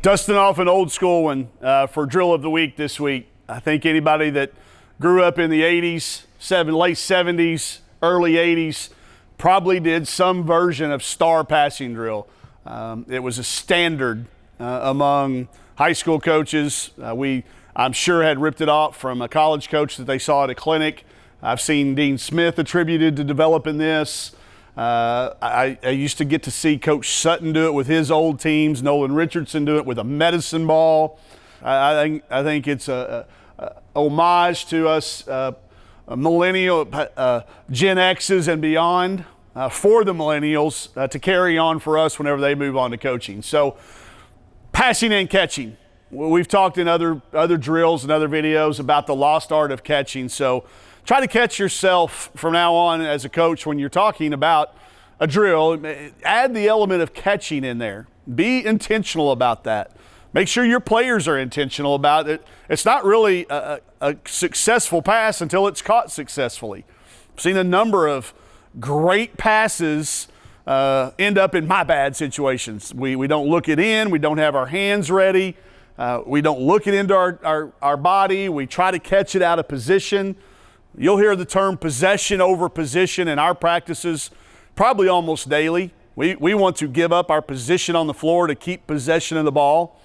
Dusting off an old school one for drill of the week this week. I think anybody that grew up in the 80s, late 70s, early 80s, probably did some version of star passing drill. It was a standard among high school coaches. I'm sure, had ripped it off from a college coach that they saw at a clinic. I've seen Dean Smith attributed to developing this. I used to get to see Coach Sutton do it with his old teams, Nolan Richardson do it with a medicine ball. I think it's a homage to us millennial Gen X's and beyond for the millennials to carry on for us whenever they move on to coaching. So passing and catching. We've talked in other drills and other videos about the lost art of catching. So try to catch yourself from now on as a coach when you're talking about a drill. Add the element of catching in there. Be intentional about that. Make sure your players are intentional about it. It's not really a successful pass until it's caught successfully. I've seen a number of great passes end up in my bad situations. We don't look it in. We don't have our hands ready. We don't look it into our body. We try to catch it out of position. You'll hear the term possession over position in our practices probably almost daily. We want to give up our position on the floor to keep possession of the ball.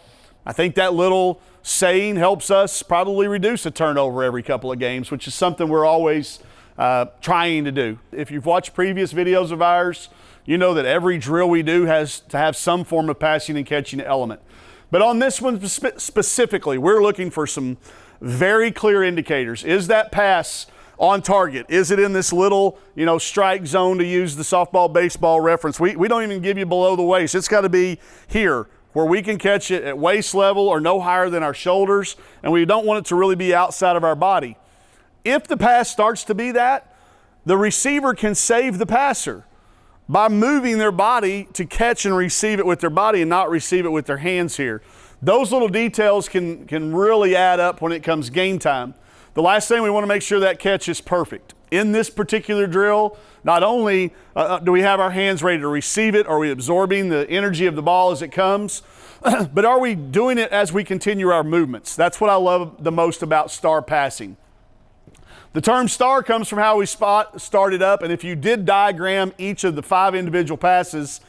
I think that little saying helps us probably reduce a turnover every couple of games, which is something we're always trying to do. If you've watched previous videos of ours, you know that every drill we do has to have some form of passing and catching element. But on this one specifically, we're looking for some very clear indicators. Is that pass on target? Is it in this little, strike zone, to use the softball, baseball reference? We don't even give you below the waist. It's got to be here where we can catch it at waist level or no higher than our shoulders, and we don't want it to really be outside of our body. If the pass starts to be that, the receiver can save the passer by moving their body to catch and receive it with their body and not receive it with their hands here. Those little details can really add up when it comes game time. The last thing, we want to make sure that catch is perfect. In this particular drill, not only do we have our hands ready to receive it, are we absorbing the energy of the ball as it comes, but are we doing it as we continue our movements? That's what I love the most about star passing. The term star comes from how we started up, and if you did diagram each of the 5 individual passes,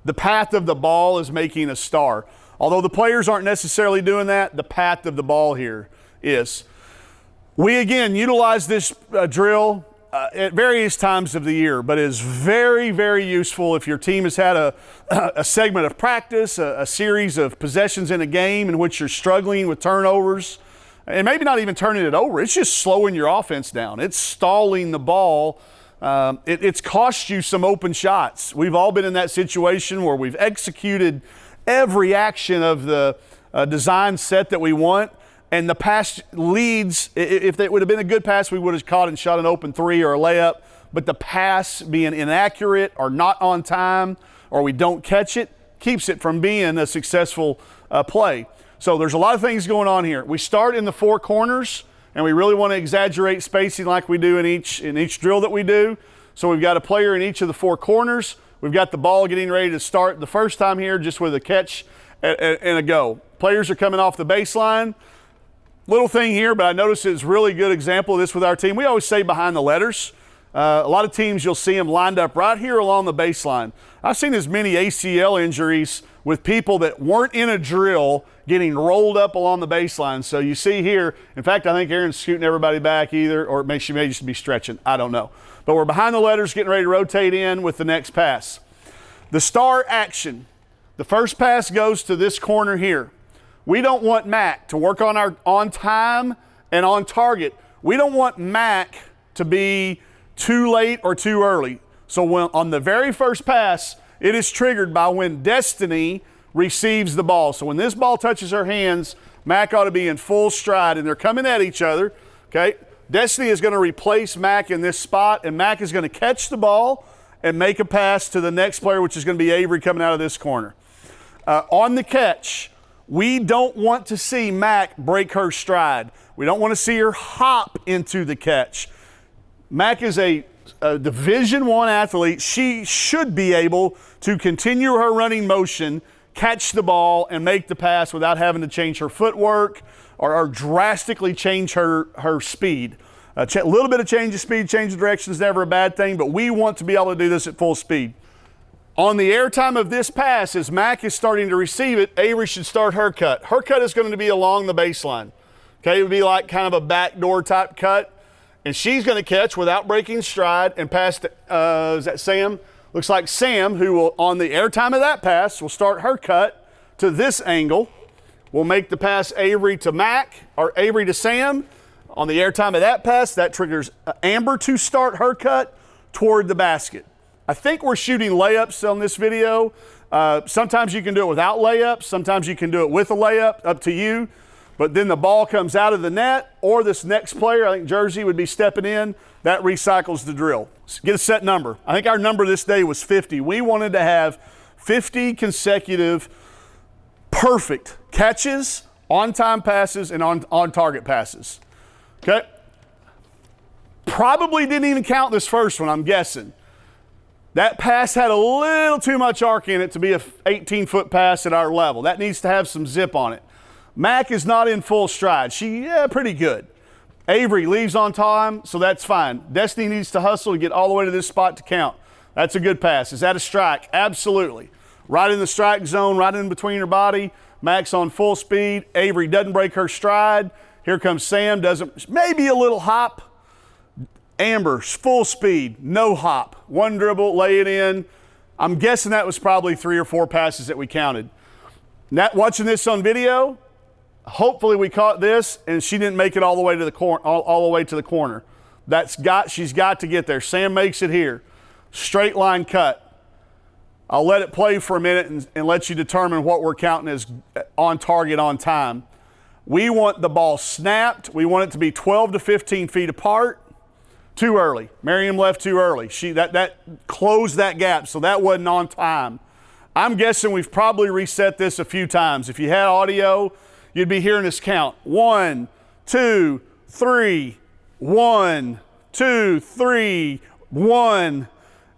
the path of the ball is making a star. Although the players aren't necessarily doing that, the path of the ball here is. We, again, utilize this drill at various times of the year, but is very, very useful if your team has had a segment of practice, a series of possessions in a game in which you're struggling with turnovers, and maybe not even turning it over. It's just slowing your offense down. It's stalling the ball. It's cost you some open shots. We've all been in that situation where we've executed every action of the design set that we want, and the pass leads. If it would have been a good pass, we would have caught and shot an open 3 or a layup, but the pass being inaccurate or not on time, or we don't catch it, keeps it from being a successful play. So there's a lot of things going on here. We start in the 4 corners, and we really want to exaggerate spacing like we do in each drill that we do. So we've got a player in each of the 4 corners. We've got the ball getting ready to start the first time here just with a catch and a go. Players are coming off the baseline. Little thing here, but I noticed it's a really good example of this with our team. We always say behind the letters. A lot of teams, you'll see them lined up right here along the baseline. I've seen as many ACL injuries with people that weren't in a drill getting rolled up along the baseline. So you see here, in fact, I think Aaron's scooting everybody back either, or she may just be stretching. I don't know. But we're behind the letters getting ready to rotate in with the next pass. The star action. The first pass goes to this corner here. We don't want Mac to work on our on time and on target. We don't want Mac to be too late or too early. So when, on the very first pass, it is triggered by when Destiny receives the ball. So when this ball touches her hands, Mac ought to be in full stride, and they're coming at each other, okay? Destiny is going to replace Mac in this spot, and Mac is going to catch the ball and make a pass to the next player, which is going to be Avery coming out of this corner. On the catch, we don't want to see Mac break her stride. We don't want to see her hop into the catch. Mac is a Division I athlete. She should be able to continue her running motion, catch the ball and make the pass without having to change her footwork or drastically change her speed. A little bit of change of speed, change of direction is never a bad thing, but we want to be able to do this at full speed. On the airtime of this pass, as Mac is starting to receive it, Avery should start her cut. Her cut is going to be along the baseline. Okay, it would be like kind of a backdoor type cut. And she's going to catch without breaking stride and pass to, is that Sam? Looks like Sam, who will, on the airtime of that pass, will start her cut to this angle. We'll make the pass Avery to Mac, or Avery to Sam. On the airtime of that pass, that triggers Amber to start her cut toward the basket. I think we're shooting layups on this video. Sometimes you can do it without layups. Sometimes you can do it with a layup, up to you. But then the ball comes out of the net, or this next player, I think Jersey would be stepping in, that recycles the drill. So get a set number. I think our number this day was 50. We wanted to have 50 consecutive perfect catches, on-time passes, and on-target passes. Okay? Probably didn't even count this first one, I'm guessing. That pass had a little too much arc in it to be an 18-foot pass at our level. That needs to have some zip on it. Mac is not in full stride. Pretty good. Avery leaves on time, so that's fine. Destiny needs to hustle to get all the way to this spot to count. That's a good pass. Is that a strike? Absolutely. Right in the strike zone, right in between her body. Mac's on full speed. Avery doesn't break her stride. Here comes Sam, maybe a little hop. Amber, full speed, no hop. One dribble, lay it in. I'm guessing that was probably 3 or 4 passes that we counted. Watching this on video, hopefully we caught this and she didn't make it all the way to the corner. All the way to the corner. She's got to get there. Sam makes it here. Straight line cut. I'll let it play for a minute and let you determine what we're counting as on target on time. We want the ball snapped. We want it to be 12 to 15 feet apart. Too early. Miriam left too early. That closed that gap, so that wasn't on time. I'm guessing we've probably reset this a few times. If you had audio, you'd be hearing this count. 1, 2, 3, 1, 2, 3, 1.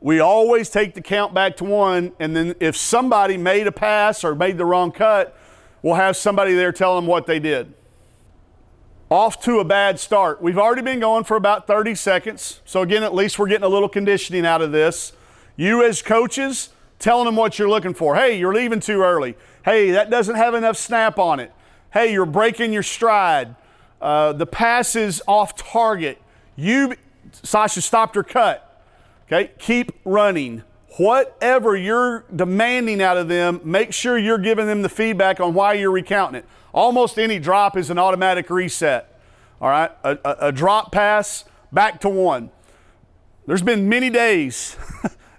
We always take the count back to 1, and then if somebody made a pass or made the wrong cut, we'll have somebody there tell them what they did. Off to a bad start. We've already been going for about 30 seconds. So again, at least we're getting a little conditioning out of this. You as coaches, telling them what you're looking for. Hey, you're leaving too early. Hey, that doesn't have enough snap on it. Hey, you're breaking your stride. The pass is off target. Sasha stopped her cut. Okay, keep running. Whatever you're demanding out of them, make sure you're giving them the feedback on why you're recounting it. Almost any drop is an automatic reset. All right, a drop pass, back to 1. There's been many days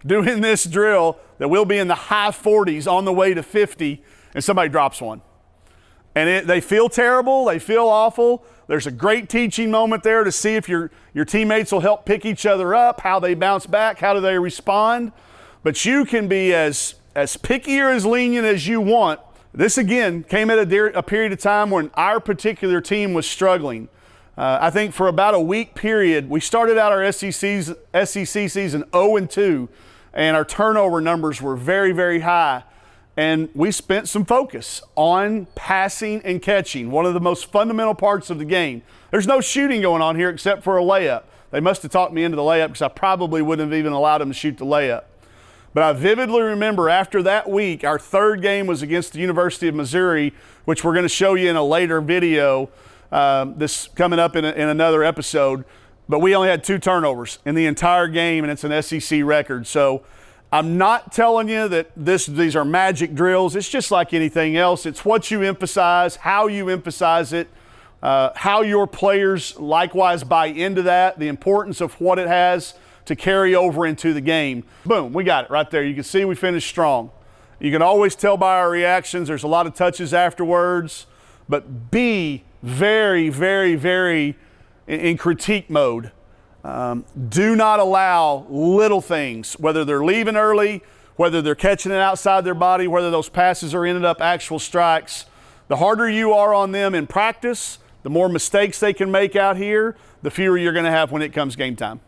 doing this drill that we'll be in the high 40s on the way to 50 and somebody drops one. And they feel terrible, they feel awful. There's a great teaching moment there to see if your teammates will help pick each other up, how they bounce back, how do they respond. But you can be as picky or as lenient as you want. This, again, came at a period of time when our particular team was struggling. I think for about a week period, we started out our SEC season 0-2, and our turnover numbers were very, very high. And we spent some focus on passing and catching, one of the most fundamental parts of the game. There's no shooting going on here except for a layup. They must have talked me into the layup because I probably wouldn't have even allowed them to shoot the layup. But I vividly remember after that week, our third game was against the University of Missouri, which we're going to show you in a later video, this coming up in another episode. But we only had 2 turnovers in the entire game, and it's an SEC record. So I'm not telling you that these are magic drills. It's just like anything else. It's what you emphasize, how you emphasize it, how your players likewise buy into that, the importance of what it has to carry over into the game. Boom, we got it right there. You can see we finished strong. You can always tell by our reactions. There's a lot of touches afterwards, but be very, very, very in critique mode. Do not allow little things, whether they're leaving early, whether they're catching it outside their body, whether those passes are ended up actual strikes. The harder you are on them in practice, the more mistakes they can make out here, the fewer you're going to have when it comes game time.